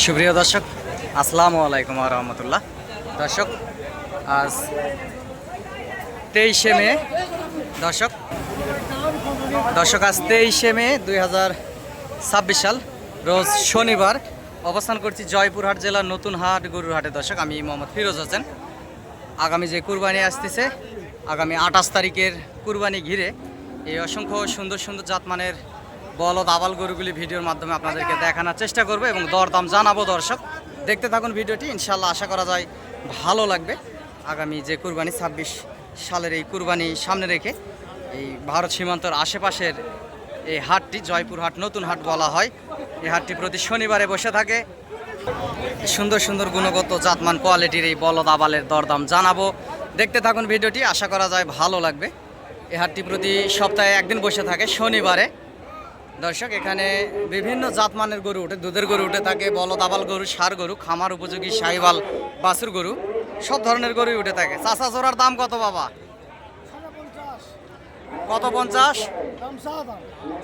সুপ্রিয় দর্শক, আসসালামু আলাইকুম ওয়া রাহমাতুল্লাহ। দর্শক, আজ 23শে মে দর্শক আজ 23শে মে 2026 সাল, রোজ শনিবার। অবস্থান করছি জয়পুরহাট জেলার নতুন হাট গরুর হাটে। দর্শক, আমি মোহাম্মদ ফিরোজ হোসেন। আগামী যে কুরবানি আসতেছে, আগামী 28 তারিখের কুরবানি ঘিরে এই অসংখ্য সুন্দর সুন্দর জাতমানের বলদ আবাল গরুগুলি ভিডিওর মাধ্যমে আপনাদেরকে দেখানোর চেষ্টা করবো এবং দরদাম জানাবো। দর্শক, দেখতে থাকুন ভিডিওটি, ইনশাল্লাহ আশা করা যায় ভালো লাগবে। আগামী যে কুরবানি 26 সালের এই কুরবানি সামনে রেখে এই ভারত সীমান্তর আশেপাশের এই হাটটি জয়পুরহাট নতুন হাট বলা হয়। এই হাটটি প্রতি শনিবারে বসে থাকে। সুন্দর সুন্দর গুণগত জাতমান কোয়ালিটির এই বলদ আবালের দরদাম জানাবো। দেখতে থাকুন ভিডিওটি, আশা করা যায় ভালো লাগবে। এই হাটটি প্রতি সপ্তাহে একদিন বসে থাকে শনিবারে। দর্শক, এখানে বিভিন্ন জাতমানের গরু উঠে, দুধের গরু উঠে থাকে, বলদ আবাল গরু, ষাঁড় গরু, খামার উপযোগী শাহিওয়াল বাছুর গরু, সব ধরনের গরুই উঠে থাকে। চাচা জোড়ার দাম কত বাবা? কত? 50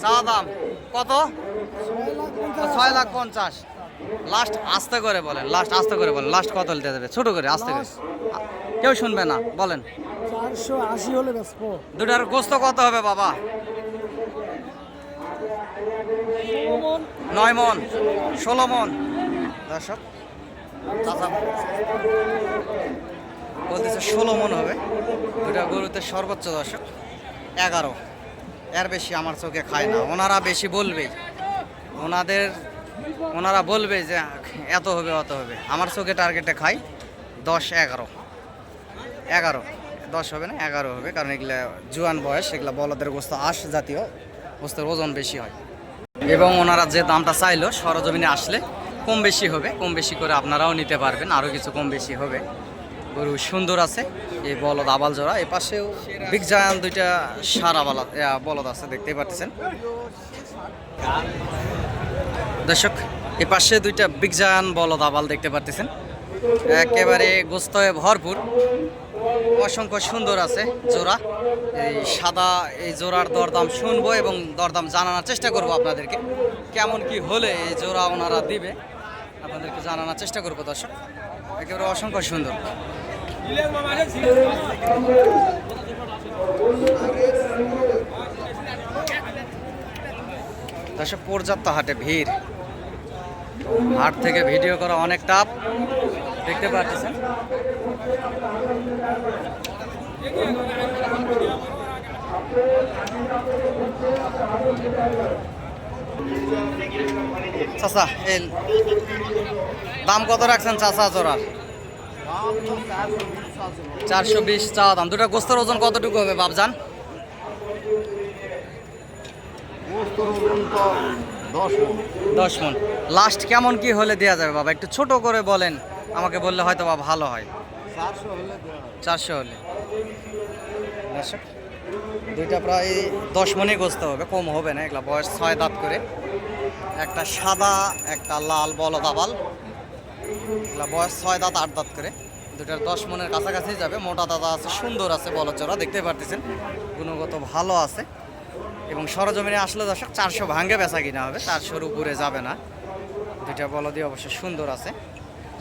চা দাম কত? 6,50,000। লাস্ট আস্তে করে বলেন, লাস্ট কত দিতে দেবে? ছোট করে আস্তে করে, কেউ শুনবে না, বলেন। 480 হলে বেচবো। দুটার গোস্ত কত হবে বাবা? 9 মন, 16 মন। দর্শক, চাচা বলতেছে 16 মন হবে দুটা গরুতে সর্বোচ্চ। দর্শক, 11, এর বেশি আমার চোখে খায় না। ওনারা বেশি বলবেই, ওনারা বলবে যে এত হবে অত হবে। আমার চোখে টার্গেটে খাই 10, 11, 10 হবে না, 11 হবে, কারণ এগুলা জোয়ান বয়স, এগুলা বলদের গোস্ত আঁশ জাতীয় গোস্তের ওজন বেশি হয়। এবং ওনারা যে দামটা চাইলো সরজমিনে আসলে কম বেশি হবে, কম বেশি করে আপনারাও নিতে পারবেন, আরও কিছু কম বেশি হবে। গরু সুন্দর আছে, এই বলদ আবাল জোড়া। এই পাশেও বিগ জায়ান দুইটা ষাঁড় আবাল বলদ আছে, দেখতেই পাচ্ছেন। দর্শক, এই পাশে দুইটা বিগ জায়ান বলদ আবাল দেখতে পাচ্ছেন, একেবারে গোস্তয়ে ভরপুর, অসংখ্য সুন্দর আছে জোড়া। এই সাদা এই জোড়ার দরদাম শুনবো এবং দরদাম জানানোর চেষ্টা করব আপনাদেরকে। কেমন কি হলে এই জোড়া ওনারা দিবে আপনাদেরকে জানানোর চেষ্টা করবো। দর্শক, একেবারে অসংখ্য সুন্দর। দর্শক, পর্যাপ্ত হাটে ভিড়, হাট থেকে ভিডিও করা অনেক টাফ, দেখতে পাচ্ছেন। চাচা, এই দাম কত রাখছেন চাচা জোড়ার? 420 চা দাম। দুটা গোস্তের ওজন কতটুকু হবে বাবজান? 10 মন। লাস্ট কেমন কি হলে দেওয়া যাবে বাবা? একটু ছোট করে বলেন, আমাকে বললে হয়তো বা ভালো হয়। 400 হলে। দর্শক, দুইটা প্রায় 10 মনই গোস্ত হবে, কম হবে না। এগুলা বয়স 6 দাঁত করে, একটা সাদা একটা লাল বলদ আবাল, এগুলা বয়স 6 দাঁত 8 দাঁত করে। দুটার 10 মনের কাছাকাছি যাবে। মোটা দাদা আছে, সুন্দর আছে বলদ জোড়া, দেখতে পারতেছেন, গুণগত ভালো আছে। এবং সরজমিনে আসলে দর্শক 400 ভাঙ্গে বেচা কিনা হবে, 400-র উপরে যাবে না। দুইটা বলদই অবশ্য সুন্দর আছে,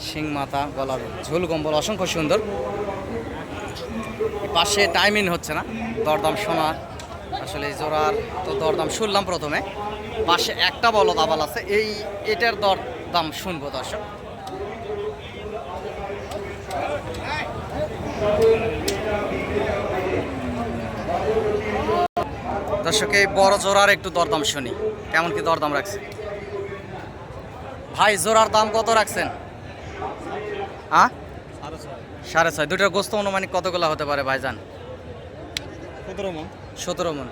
শিং মাথা, গলার ঝুল কম্বল অসংখ্য সুন্দর। পাশে টাইমিং হচ্ছে না দরদাম শোনার, আসলে এই জোড়ার তো দরদাম শুনলাম প্রথমে। পাশে একটা বলদ আবাল আছে, এটার দরদাম শুনবো। দর্শক, এই বড় জোড়ার একটু দরদাম শুনি, কেমন কি দরদাম রাখছে ভাই? জোড়ার দাম কত রাখছেন? 6.5। দুটার গোস্ত অনুমানিক কতগুলো হতে পারে ভাইজান? 17 মন।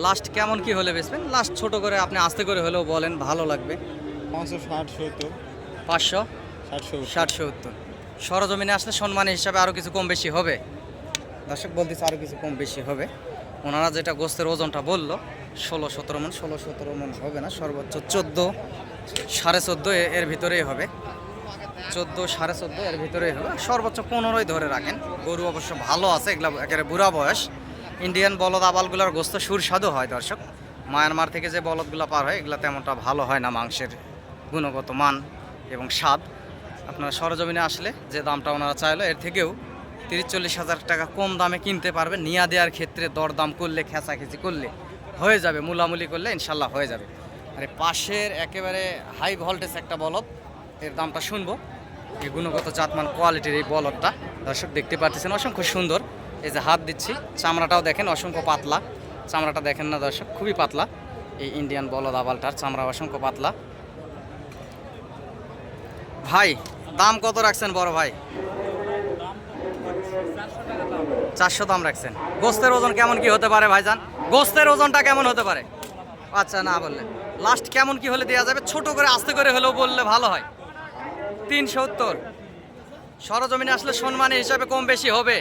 লাস্ট কেমন কি হলে বেচবেন? লাস্ট ছোট করে আপনি আস্তে করে হলেও বলেন, ভালো লাগবে। 560-70। সরজমিনে আসলে সম্মানের হিসাবে আরও কিছু কম বেশি হবে। দর্শক বলতেছে আরও কিছু কম বেশি হবে। ওনারা যেটা গোস্তের ওজনটা বললো 16-17 মন, 16-17 মন হবে না, সর্বোচ্চ 14, 14.5 এর ভিতরেই হবে। 14, 14.5 এর ভিতরেই হবে, সর্বোচ্চ 15 ধরে রাখেন। গরু অবশ্য ভালো আছে, এগুলো একেবারে বুড়া বয়স। ইন্ডিয়ান বলদ আবালগুলোর গোস্ত সুস্বাদু হয়। দর্শক, মায়ানমার থেকে যে বলদগুলো পার হয় এগুলো তেমনটা ভালো হয় না মাংসের গুণগত মান এবং স্বাদ। আপনারা সরজমিনে আসলে যে দামটা ওনারা চাইলো এর থেকেও 30-40 হাজার টাকা কম দামে কিনতে পারবেন। নিয়া দেওয়ার ক্ষেত্রে দরদাম করলে, খেঁচাখেঁচি করলে হয়ে যাবে, মুলামুলি করলে ইনশাল্লাহ হয়ে যাবে। আর পাশের একেবারে হাই ভোল্টেজ একটা বলদ, এর দামটা শুনবো। এই গুণগত জাতমান কোয়ালিটির এই বলদটা দর্শক দেখতে পাচ্ছেন, অসংখ্য সুন্দর। এই যে হাত দিচ্ছি, চামড়াটাও দেখেন অসংখ্য পাতলা। চামড়াটা দেখেন না দর্শক, খুবই পাতলা। এই ইন্ডিয়ান বলদ আবালটার চামড়া অসংখ্য পাতলা। ভাই দাম কত রাখছেন বড় ভাই? 400 দাম রাখছেন। গোস্তের ওজন কেমন কি হতে পারে ভাইজান? গোস্তের ওজনটা কেমন হতে পারে? আচ্ছা, না বললেন লাস্ট কেমন কি হলে দেওয়া যাবে? ছোট করে আস্তে করে হলেও বললে ভালো হয়। 370। সরজমিনে আসলে সম্মানী হিসাবে কম বেশি হবে।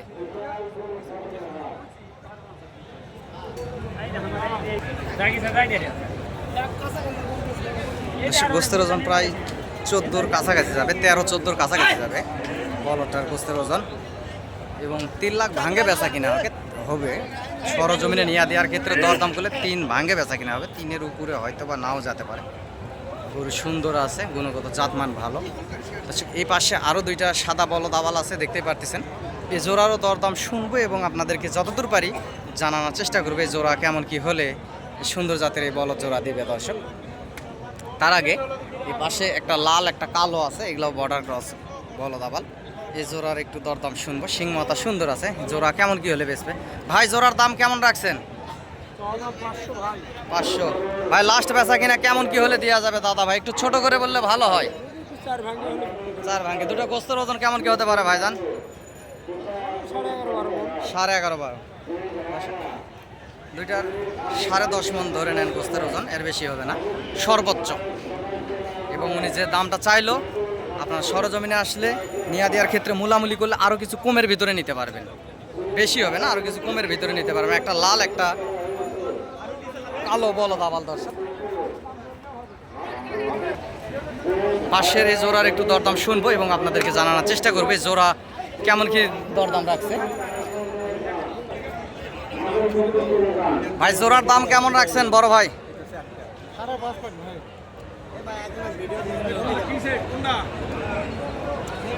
গোস্তের ওজন প্রায় 14-র কাছাকাছি যাবে, 13-14-র কাছাকাছি যাবে বলটার গোস্তের ওজন। এবং 3 লাখ ভাঙ্গে বেচা কিনা হবে। সরজমিনে নিয়ে দেওয়ার ক্ষেত্রে দরদাম করলে 3 ভাঙ্গে বেচা কিনা হবে। 3-এর উপরে হয়তো বা নাও যেতে পারে। গরু সুন্দর আছে, গুণগত জাতমান ভালো। এই পাশে আরও 2টা সাদা বলদ আবাল আছে, দেখতেই পারতেছেন। এই জোড়ারও দরদাম শুনবো এবং আপনাদেরকে যতদূর পারি জানানোর চেষ্টা করবো এই জোড়া কেমন কি হলে সুন্দর জাতের এই বলদ জোড়া দিবে দর্শক। তার আগে এই পাশে একটা লাল একটা কালো আছে, এগুলো বর্ডার ক্রস বলদ আবাল। এই জোড়ার একটু দরদাম শুনবো। শিং মাথা সুন্দর আছে। জোড়া কেমন কি হলে বেচবে ভাই? জোড়ার দাম কেমন রাখছেন? 500। ভাই লাস্ট বেচা কিনা কেমন কি হলে দেওয়া যাবে দাদা ভাই? একটু ছোট করে বললে ভালো হয়। 4 ভাঙ্গে। 2টা গোস্তের ওজন কেমন কি হতে পারে ভাইজান? 11.5-12। 2টার 10.5 মণ ধরে নেন গোস্তের ওজন, এর বেশি হবে না সর্বোচ্চ। এবং উনি যে দামটা চাইলো, আপনার সরজমিনে আসলে নিয়ে দেওয়ার ক্ষেত্রে মুলামুলি করলে আরও কিছু কমের ভিতরে নিতে পারবেন। বেশি হবে না, আরও কিছু কমের ভিতরে নিতে পারবেন। একটা লাল একটা কালো বলদ আবাল দর্শক। পাশের এই জোড়ার একটু দরদাম শুনবো এবং আপনাদেরকে জানানোর চেষ্টা করবো এই জোড়া কেমন কি দরদাম রাখছে। ভাই জোড়ার দাম কেমন রাখছেন বড় ভাই?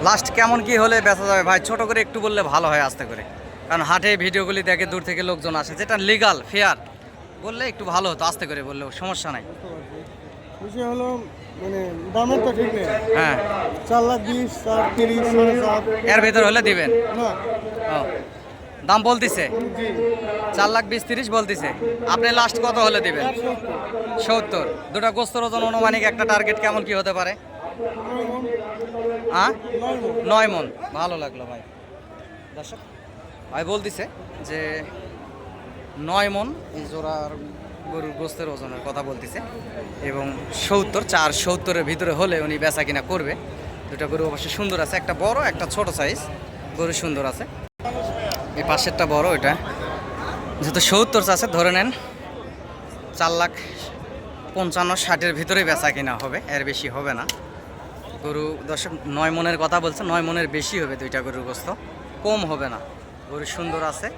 লাস্ট কেমন কি হলে বেচা যাবে ভাই? ছোট করে একটু বললে ভালো হয়, আস্তে করে, কারণ হাটে ভিডিওগুলি দেখে দূর থেকে লোকজন আসে। যেটা লিগাল ফেয়ার বললে একটু ভালো হতো, আস্তে করে বললেও সমস্যা নাই। বিষয় হলো মানে দামের তো ঠিক নেই। হ্যাঁ, 4,20,000, 4,30,000, 7,500 এর ভেতর হলে দিবেন। না। ও, দাম বলতেছে জি। 4,20,000-30 বলতেছে। আপনি লাস্ট কত হলে দিবেন? 70। 2টা গোস্তের ওজন অনুমানিক একটা টার্গেট কেমন কি হতে পারে? 9 মণ। ভালো লাগলো ভাই। দর্শক ভাই বলতেছে যে 9 মণ এই জোড়ার গরুর গোস্তের ওজনের কথা বলতেছে। এবং 70-470-এর ভিতরে হলে উনি বেচা কিনা করবে। 2টা গরু অবশ্যই সুন্দর আছে, একটা বড় একটা ছোট সাইজ গরু সুন্দর আছে। এই পাশেরটা বড়, এটা যেহেতু 70 আছে ধরে নেন 4,55,60-এর ভিতরেই বেচা কিনা হবে, এর বেশি হবে না। গরু দর্শক 9 মণের কথা বলছে, 9 মণের বেশি হবে 2টা গরুর গোস্ত, কম হবে না। গরু সুন্দর আছে।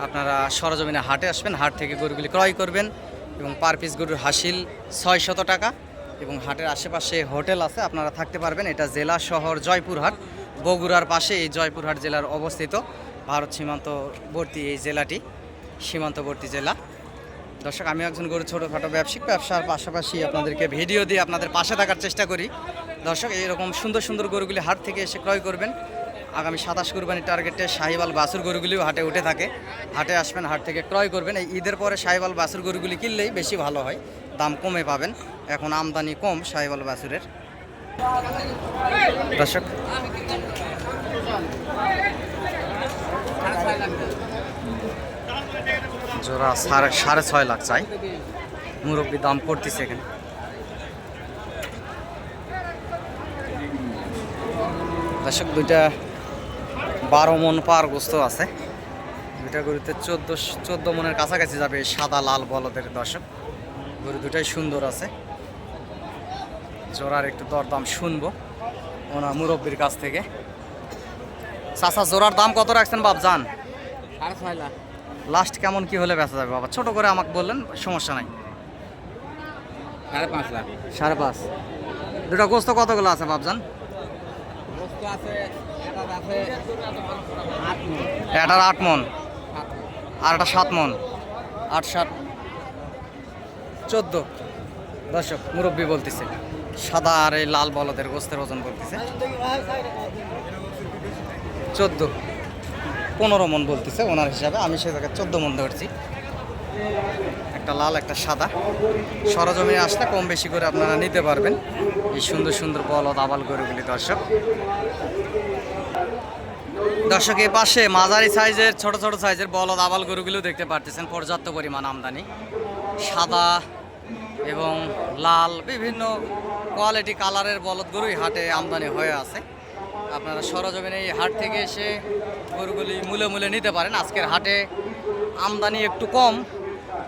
আপনারা সরজমিনে হাটে আসবেন, হাট থেকে গরুগুলি ক্রয় করবেন এবং পার পিস গরুর হাসিল 600 টাকা। এবং হাটের আশেপাশে হোটেল আছে, আপনারা থাকতে পারবেন। এটা জেলা শহর জয়পুরহাট, বগুড়ার পাশে এই জয়পুরহাট জেলার অবস্থিত। ভারত সীমান্তবর্তী এই জেলাটি সীমান্তবর্তী জেলা। দর্শক আমি একজন গরু ছোটোখাটো ব্যবসার পাশাপাশি আপনাদেরকে ভিডিও দিয়ে আপনাদের পাশে থাকার চেষ্টা করি। দর্শক এইরকম সুন্দর সুন্দর গরুগুলি হাট থেকে এসে ক্রয় করবেন। আগামী 27 কুরবানির টার্গেটে শাহিওয়াল বাছুর গরুগুলিও হাটে উঠে থাকে। হাটে আসবেন, হাট থেকে ক্রয় করবেন। এই ঈদের পরে শাহিওয়াল বাছুর গরুগুলি কিনলেই বেশি ভালো হয়, দাম কমে পাবেন। এখন আমদানি কম শাহিওয়াল বাছুরের। দর্শক জোড়া 6.5 লাখ চাই, মুরব্বী দাম করতেছে এখানে। দর্শক 2টা 12 মণ পার গোস্ত আছে। 2টা গরুতে 14 মণের কাছাকাছি যাবে সাদা লাল বলদের। দর্শক গরু 2টাই সুন্দর আছে। জোড়ার একটু দরদাম শুনবো ওনার মুরব্বীর কাছ থেকে। চাচা জোড়ার দাম কত রাখছেন বাপ জান? 6.5 লাখ। লাস্ট কেমন কি হলে বেচা যাবে বাবা? ছোট করে আমাকে বললেন, সমস্যা নাই। 5.5 লাখ। 5.5। দুটা গোস্ত কতগুলো আছে বাবজান? এটার 8 মন আর এটা 7 মন, 8 7 14। দর্শক মুরব্বী বলতেছে সাদা আর এই লাল বলদের গোস্তের ওজন বলতেছে 14 15 মন বলতেছে ওনার হিসাবে, আমি সেটাকে 14 মন ধরছি। একটা লাল একটা সাদা, সরজমিনে আসলে কম বেশি করে আপনারা নিতে পারবেন এই সুন্দর সুন্দর বলদ আবাল গরুগুলি। দর্শক এই পাশে মাঝারি সাইজের ছোট ছোট সাইজের বলদ আবাল গরুগুলো দেখতে পারতেছেন, পর্যাপ্ত পরিমাণ আমদানি। সাদা এবং লাল বিভিন্ন কোয়ালিটি কালারের বলদ গরুই হাটে আমদানি হয়ে আছে। আপনারা সরজমিনে এই হাট থেকে এসে গরুগুলি মূলে মূলে নিতে পারেন। আজকের হাটে আমদানি একটু কম,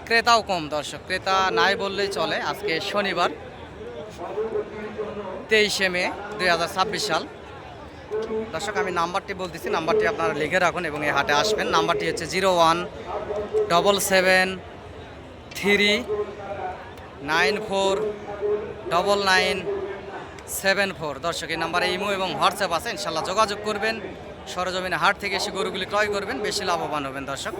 ক্রেতাও কম। দর্শক ক্রেতা নাই বললেই চলে। আজকে শনিবার 23শে মে 2026 সাল। দর্শক আমি নাম্বারটি বলতেছি, নাম্বারটি আপনারা লিখে রাখুন এবং এই হাটে আসবেন। নাম্বারটি হচ্ছে 01773949974। দর্শক এই নাম্বারে ইমো এবং হোয়াটসঅ্যাপ আছে, ইনশাল্লাহ যোগাযোগ করবেন। সরজমিনে হাট থেকে এসে গরুগুলি ক্রয় করবেন, বেশি লাভবান হবেন। দর্শক